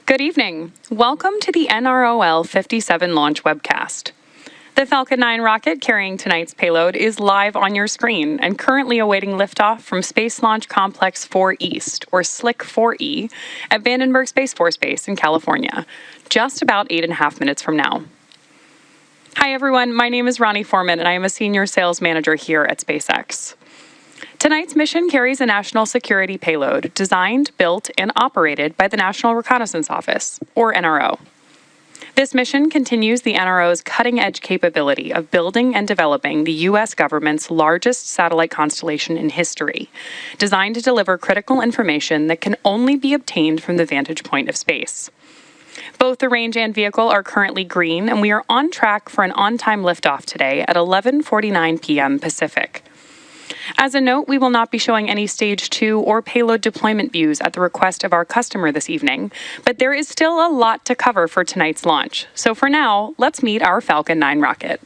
Good evening. Welcome to the NROL-57 launch webcast. The Falcon 9 rocket carrying tonight's payload is live on your screen and currently awaiting liftoff from Space Launch Complex 4 East, or SLIC 4E, at Vandenberg Space Force Base in California, just about 8.5 minutes from now. Hi everyone, my name is Ronnie Foreman and I am a senior sales manager here at SpaceX. Tonight's mission carries a national security payload designed, built, and operated by the National Reconnaissance Office, or NRO. This mission continues the NRO's cutting-edge capability of building and developing the U.S. government's largest satellite constellation in history, designed to deliver critical information that can only be obtained from the vantage point of space. Both the range and vehicle are currently green, and we are on track for an on-time liftoff today at 11:49 p.m. Pacific. As a note, we will not be showing any Stage 2 or payload deployment views at the request of our customer this evening, but there is still a lot to cover for tonight's launch. So for now, let's meet our Falcon 9 rocket.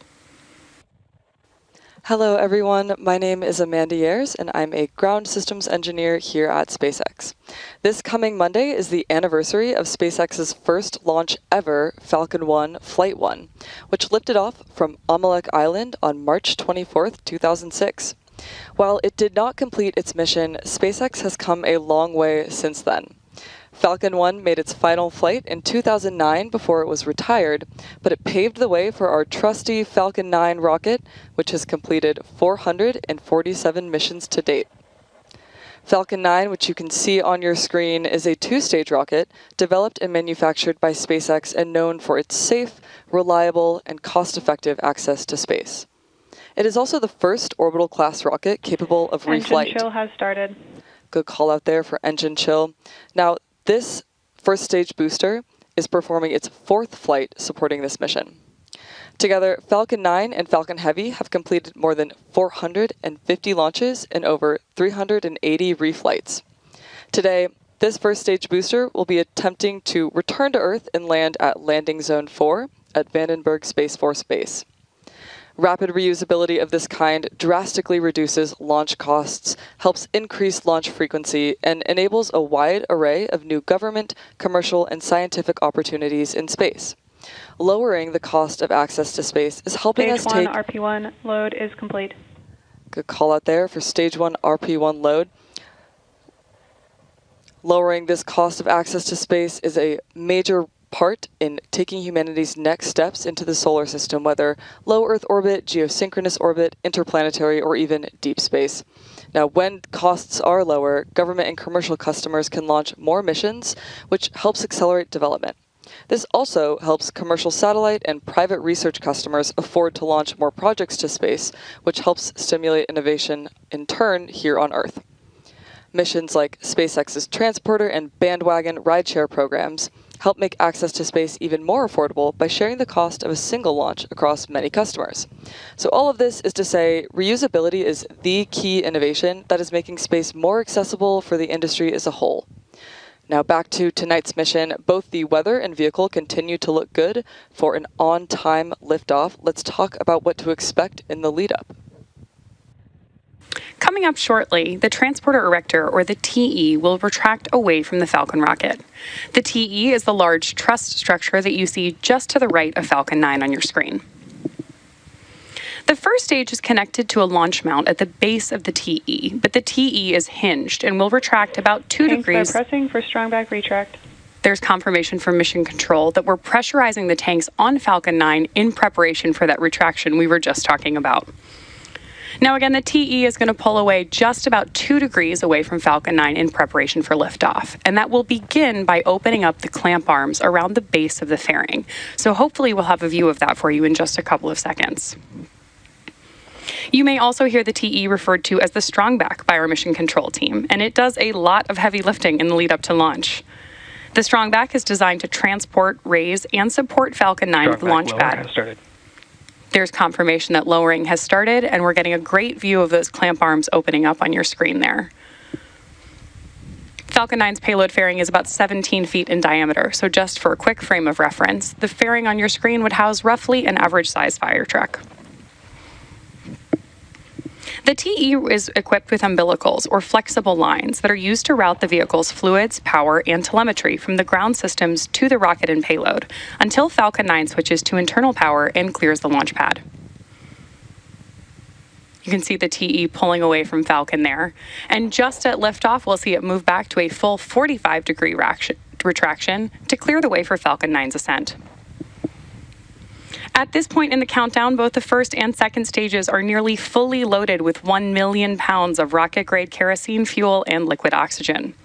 Hello everyone, my name is Amanda Years and I'm a ground systems engineer here at SpaceX. This coming Monday is the anniversary of SpaceX's first launch ever, Falcon 1 Flight 1, which lifted off from Amalek Island on March 24th, 2006. While it did not complete its mission, SpaceX has come a long way since then. Falcon 1 made its final flight in 2009 before it was retired, but it paved the way for our trusty Falcon 9 rocket, which has completed 447 missions to date. Falcon 9, which you can see on your screen, is a two-stage rocket developed and manufactured by SpaceX and known for its safe, reliable, and cost-effective access to space. It is also the first orbital-class rocket capable of reflight. Engine chill has started. Good call out there for engine chill. Now, this first stage booster is performing its fourth flight supporting this mission. Together, Falcon 9 and Falcon Heavy have completed more than 450 launches and over 380 reflights. Today, this first stage booster will be attempting to return to Earth and land at Landing Zone 4 at Vandenberg Space Force Base. Rapid reusability of this kind drastically reduces launch costs, helps increase launch frequency, and enables a wide array of new government, commercial, and scientific opportunities in space. Lowering the cost of access to space is helping us take... Stage 1 RP1 load is complete. Good call out there for Stage 1 RP1 load. Lowering this cost of access to space is a major part in taking humanity's next steps into the solar system, whether low Earth orbit, geosynchronous orbit, interplanetary, or even deep space. Now, when costs are lower, government and commercial customers can launch more missions, which helps accelerate development. This also helps commercial satellite and private research customers afford to launch more projects to space, which helps stimulate innovation in turn here on Earth. Missions like SpaceX's Transporter and Bandwagon rideshare programs help make access to space even more affordable by sharing the cost of a single launch across many customers. So all of this is to say, reusability is the key innovation that is making space more accessible for the industry as a whole. Now back to tonight's mission. Both the weather and vehicle continue to look good for an on-time liftoff. Let's talk about what to expect in the lead-up. Coming up shortly, the Transporter Erector, or the TE, will retract away from the Falcon rocket. The TE is the large truss structure that you see just to the right of Falcon 9 on your screen. The first stage is connected to a launch mount at the base of the TE, but the TE is hinged and will retract about 2 degrees. By pressing for strong back retract. There's confirmation from Mission Control that we're pressurizing the tanks on Falcon 9 in preparation for that retraction we were just talking about. Now again, the TE is going to pull away just about 2 degrees away from Falcon 9 in preparation for liftoff, and that will begin by opening up the clamp arms around the base of the fairing. So hopefully we'll have a view of that for you in just a couple of seconds. You may also hear the TE referred to as the strongback by our mission control team, and it does a lot of heavy lifting in the lead up to launch. The strongback is designed to transport, raise, and support Falcon 9 with the launch pad. There's confirmation that lowering has started, and we're getting a great view of those clamp arms opening up on your screen there. Falcon 9's payload fairing is about 17 feet in diameter, so just for a quick frame of reference, the fairing on your screen would house roughly an average-sized fire truck. The TE is equipped with umbilicals, or flexible lines, that are used to route the vehicle's fluids, power, and telemetry from the ground systems to the rocket and payload, until Falcon 9 switches to internal power and clears the launch pad. You can see the TE pulling away from Falcon there. And just at liftoff, we'll see it move back to a full 45-degree retraction to clear the way for Falcon 9's ascent. At this point in the countdown, both the first and second stages are nearly fully loaded with 1 million pounds of rocket-grade kerosene fuel and liquid oxygen.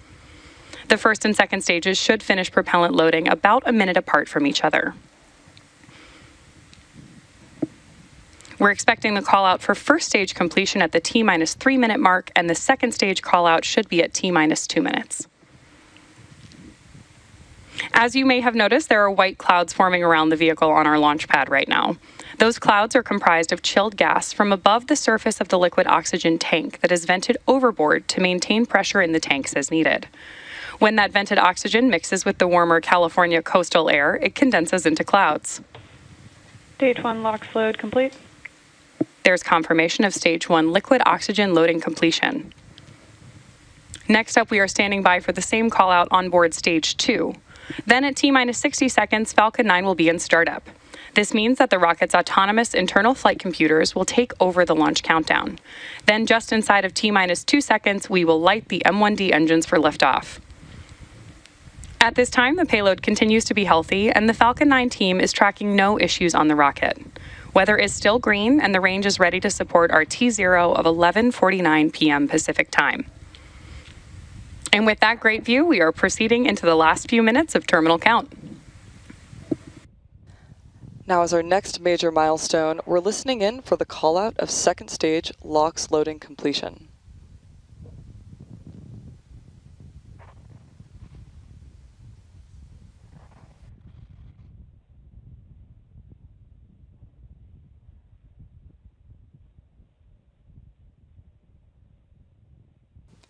The first and second stages should finish propellant loading about a minute apart from each other. We're expecting the call-out for first stage completion at the T-3 minute mark, and the second stage call-out should be at T-2 minutes. As you may have noticed, there are white clouds forming around the vehicle on our launch pad right now. Those clouds are comprised of chilled gas from above the surface of the liquid oxygen tank that is vented overboard to maintain pressure in the tanks as needed. When that vented oxygen mixes with the warmer California coastal air, it condenses into clouds. Stage 1 LOX load complete. There's confirmation of Stage 1 liquid oxygen loading completion. Next up, we are standing by for the same call-out on board Stage 2. Then at T-60 seconds, Falcon 9 will be in startup. This means that the rocket's autonomous internal flight computers will take over the launch countdown. Then just inside of T-2 seconds, we will light the M1D engines for liftoff. At this time, the payload continues to be healthy, and the Falcon 9 team is tracking no issues on the rocket. Weather is still green, and the range is ready to support our T0 of 11:49 p.m. Pacific time. And with that great view, we are proceeding into the last few minutes of terminal count. Now, as our next major milestone, we're listening in for the call-out of second stage LOX loading completion.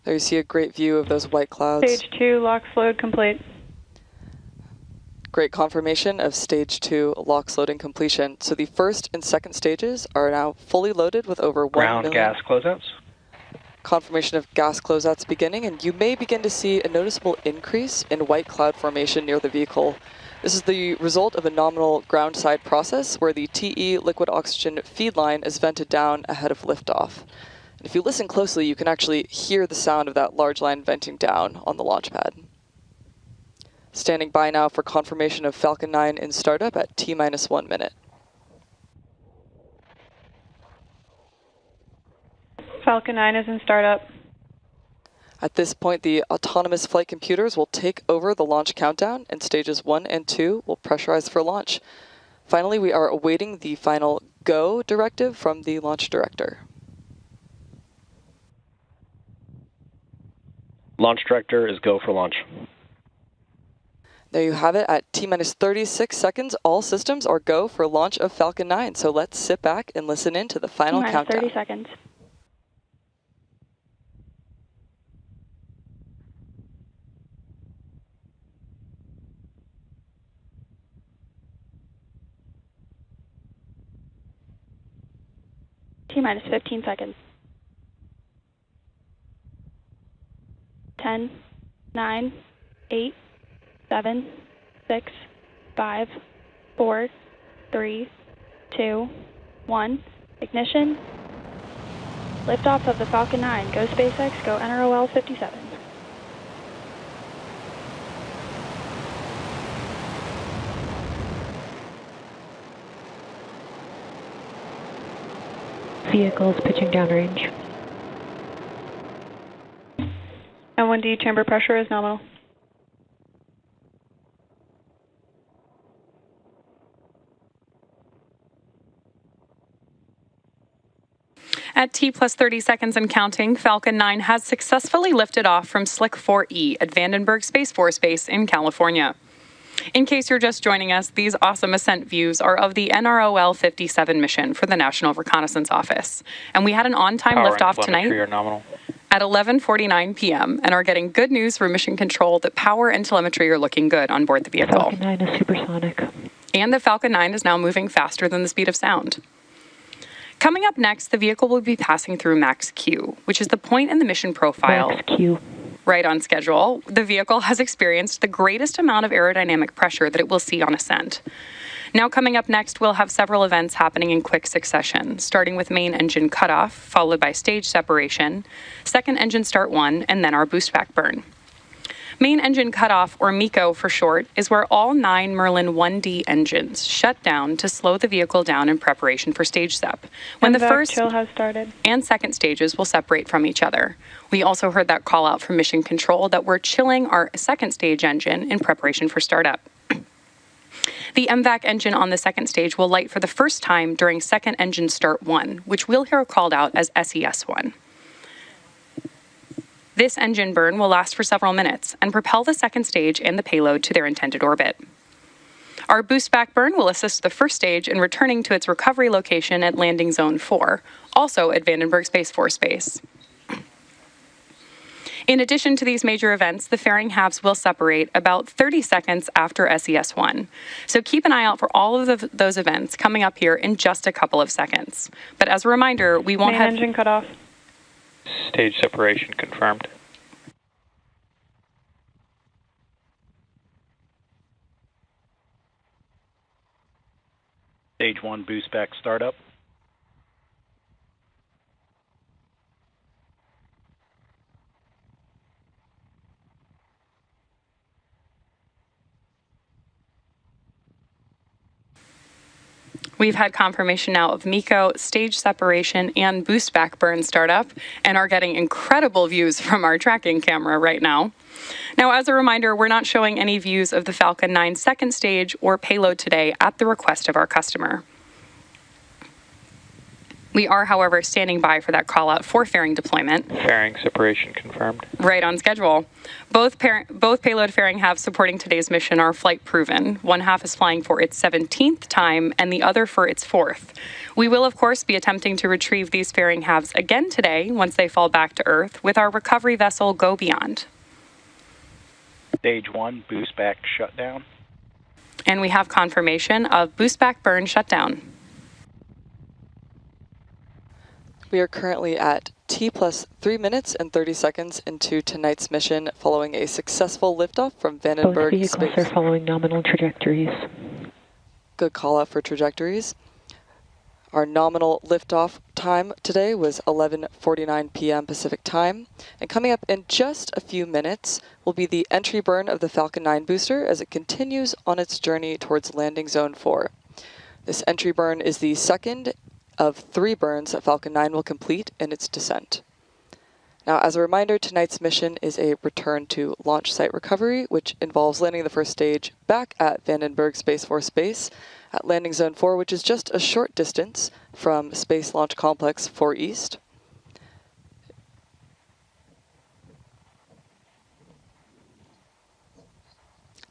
There you see a great view of those white clouds. Stage 2 LOX load complete. Great confirmation of Stage 2 LOX loading completion. So the first and second stages are now fully loaded with over 1 ground million. gas closeouts. Confirmation of gas closeouts beginning, and you may begin to see a noticeable increase in white cloud formation near the vehicle. This is the result of a nominal ground side process where the TE liquid oxygen feed line is vented down ahead of liftoff. If you listen closely, you can actually hear the sound of that large line venting down on the launch pad. Standing by now for confirmation of Falcon 9 in startup at T-1 minute. Falcon 9 is in startup. At this point, the autonomous flight computers will take over the launch countdown, and stages 1 and 2 will pressurize for launch. Finally, we are awaiting the final go directive from the launch director. Launch director is go for launch. There you have it. At T-36 seconds, all systems are go for launch of Falcon 9. So let's sit back and listen in to the final countdown. 30 seconds. T-15 seconds. 10, 9, 8, 7, 6, 5, 4, 3, 2, 1. Ignition. Liftoff of the Falcon 9. Go SpaceX, go NROL-57. Vehicles pitching downrange. M1D chamber pressure is nominal. At T+30 seconds and counting, Falcon 9 has successfully lifted off from Slick 4E at Vandenberg Space Force Base in California. In case you're just joining us, these awesome ascent views are of the NROL-57 mission for the National Reconnaissance Office. And we had an on-time liftoff tonight at 11:49 p.m. and are getting good news from Mission Control that power and telemetry are looking good on board the vehicle. Falcon 9 is supersonic. And the Falcon 9 is now moving faster than the speed of sound. Coming up next, the vehicle will be passing through Max Q, which is the point in the mission profile. Max Q. Right on schedule. The vehicle has experienced the greatest amount of aerodynamic pressure that it will see on ascent. Now coming up next, we'll have several events happening in quick succession, starting with main engine cutoff, followed by stage separation, second engine start 1, and then our boost back burn. Main engine cutoff, or MECO for short, is where all 9 Merlin 1D engines shut down to slow the vehicle down in preparation for stage sep, when the first chill has started. And second stages will separate from each other. We also heard that call out from Mission Control that we're chilling our second stage engine in preparation for startup. The MVAC engine on the second stage will light for the first time during second engine start 1, which we'll hear called out as SES1. This engine burn will last for several minutes and propel the second stage and the payload to their intended orbit. Our boost back burn will assist the first stage in returning to its recovery location at landing zone 4, also at Vandenberg Space Force Base. In addition to these major events, the fairing halves will separate about 30 seconds after SES1. So keep an eye out for all of those events coming up here in just a couple of seconds. But as a reminder, we won't have... Main engine cutoff. Stage separation confirmed. Stage 1 boost back startup. We've had confirmation now of MECO, stage separation, and boost back burn startup, and are getting incredible views from our tracking camera right now. Now, as a reminder, we're not showing any views of the Falcon 9 second stage or payload today at the request of our customer. We are, however, standing by for that call out for fairing deployment. Fairing separation confirmed. Right on schedule. Both payload fairing halves supporting today's mission are flight proven. One half is flying for its 17th time and the other for its 4th. We will, of course, be attempting to retrieve these fairing halves again today once they fall back to Earth with our recovery vessel Go Beyond. Stage 1 boost back shutdown. And we have confirmation of boost back burn shutdown. We are currently at T plus 3 minutes and 30 seconds into tonight's mission following a successful liftoff from Both Vandenberg vehicles Space. are following nominal trajectories. Good call out for trajectories. Our nominal liftoff time today was 11:49 p.m. Pacific time. And coming up in just a few minutes will be the entry burn of the Falcon 9 booster as it continues on its journey towards landing zone 4. This entry burn is the second of 3 burns that Falcon 9 will complete in its descent. Now, as a reminder, tonight's mission is a return to launch site recovery, which involves landing the first stage back at Vandenberg Space Force Base at landing zone 4, which is just a short distance from Space Launch Complex 4 East.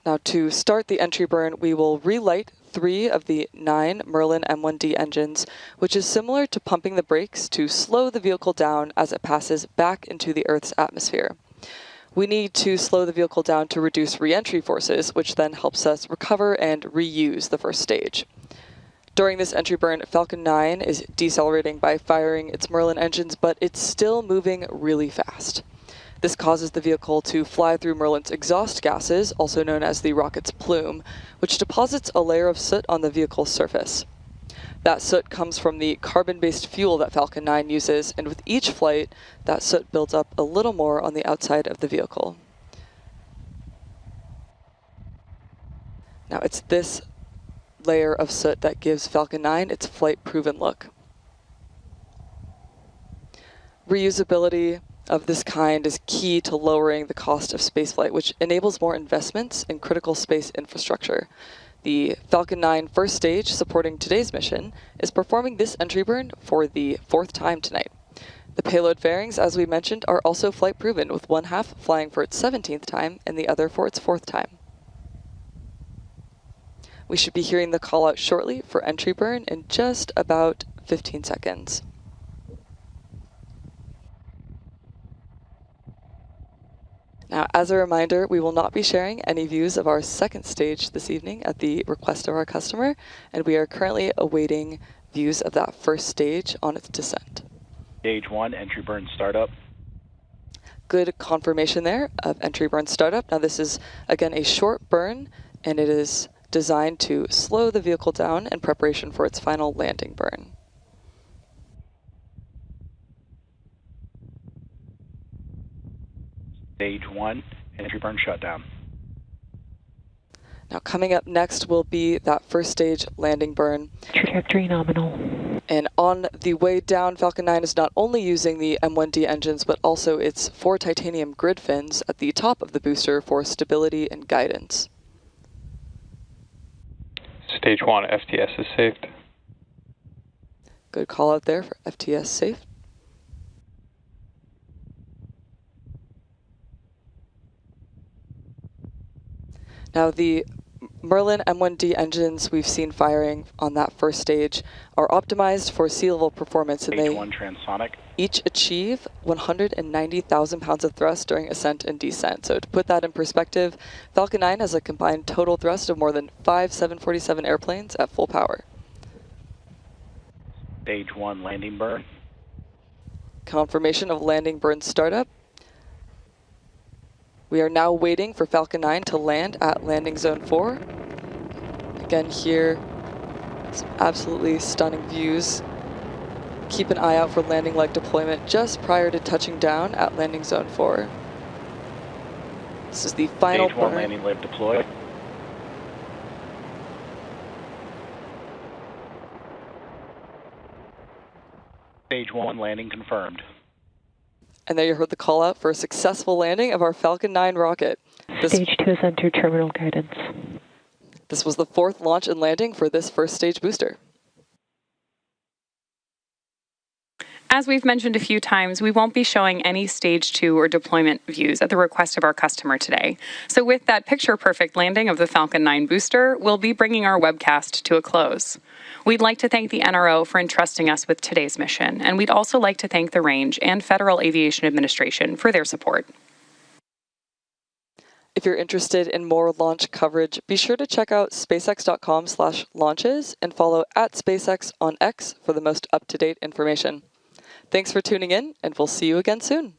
Now, to start the entry burn, we will relight 3 of the 9 Merlin M1D engines, which is similar to pumping the brakes to slow the vehicle down as it passes back into the Earth's atmosphere. We need to slow the vehicle down to reduce re-entry forces, which then helps us recover and reuse the first stage. During this entry burn, Falcon 9 is decelerating by firing its Merlin engines, but it's still moving really fast. This causes the vehicle to fly through Merlin's exhaust gases, also known as the rocket's plume, which deposits a layer of soot on the vehicle's surface. That soot comes from the carbon-based fuel that Falcon 9 uses, and with each flight, that soot builds up a little more on the outside of the vehicle. Now, it's this layer of soot that gives Falcon 9 its flight-proven look. Reusability of this kind is key to lowering the cost of spaceflight, which enables more investments in critical space infrastructure. The Falcon 9 first stage, supporting today's mission, is performing this entry burn for the 4th time tonight. The payload fairings, as we mentioned, are also flight proven, with one half flying for its 17th time and the other for its 4th time. We should be hearing the call out shortly for entry burn in just about 15 seconds. Now, as a reminder, we will not be sharing any views of our second stage this evening at the request of our customer, and we are currently awaiting views of that first stage on its descent. Stage 1, entry burn startup. Good confirmation there of entry burn startup. Now this is, again, a short burn, and it is designed to slow the vehicle down in preparation for its final landing burn. Stage 1, entry burn shutdown. Now coming up next will be that first stage landing burn. Trajectory nominal. And on the way down, Falcon 9 is not only using the M1D engines, but also its 4 titanium grid fins at the top of the booster for stability and guidance. Stage 1, FTS is saved. Good call out there for FTS safe. Now the Merlin M1D engines we've seen firing on that first stage are optimized for sea level performance, and Stage they 1, transonic. each achieve 190,000 pounds of thrust during ascent and descent. So to put that in perspective, Falcon 9 has a combined total thrust of more than 5 747 airplanes at full power. Stage 1, landing burn. Confirmation of landing burn startup. We are now waiting for Falcon 9 to land at landing zone 4. Again here, some absolutely stunning views. Keep an eye out for landing leg deployment just prior to touching down at landing zone 4. This is the final Stage 1, burn. landing leg deployed. Stage 1, landing confirmed. And there you heard the call out for a successful landing of our Falcon 9 rocket. Stage 2 has entered terminal guidance. This was the 4th launch and landing for this first stage booster. As we've mentioned a few times, we won't be showing any Stage 2 or deployment views at the request of our customer today. So with that picture-perfect landing of the Falcon 9 booster, we'll be bringing our webcast to a close. We'd like to thank the NRO for entrusting us with today's mission, and we'd also like to thank the Range and Federal Aviation Administration for their support. If you're interested in more launch coverage, be sure to check out spacex.com/launches and follow @SpaceX on X for the most up-to-date information. Thanks for tuning in, and we'll see you again soon.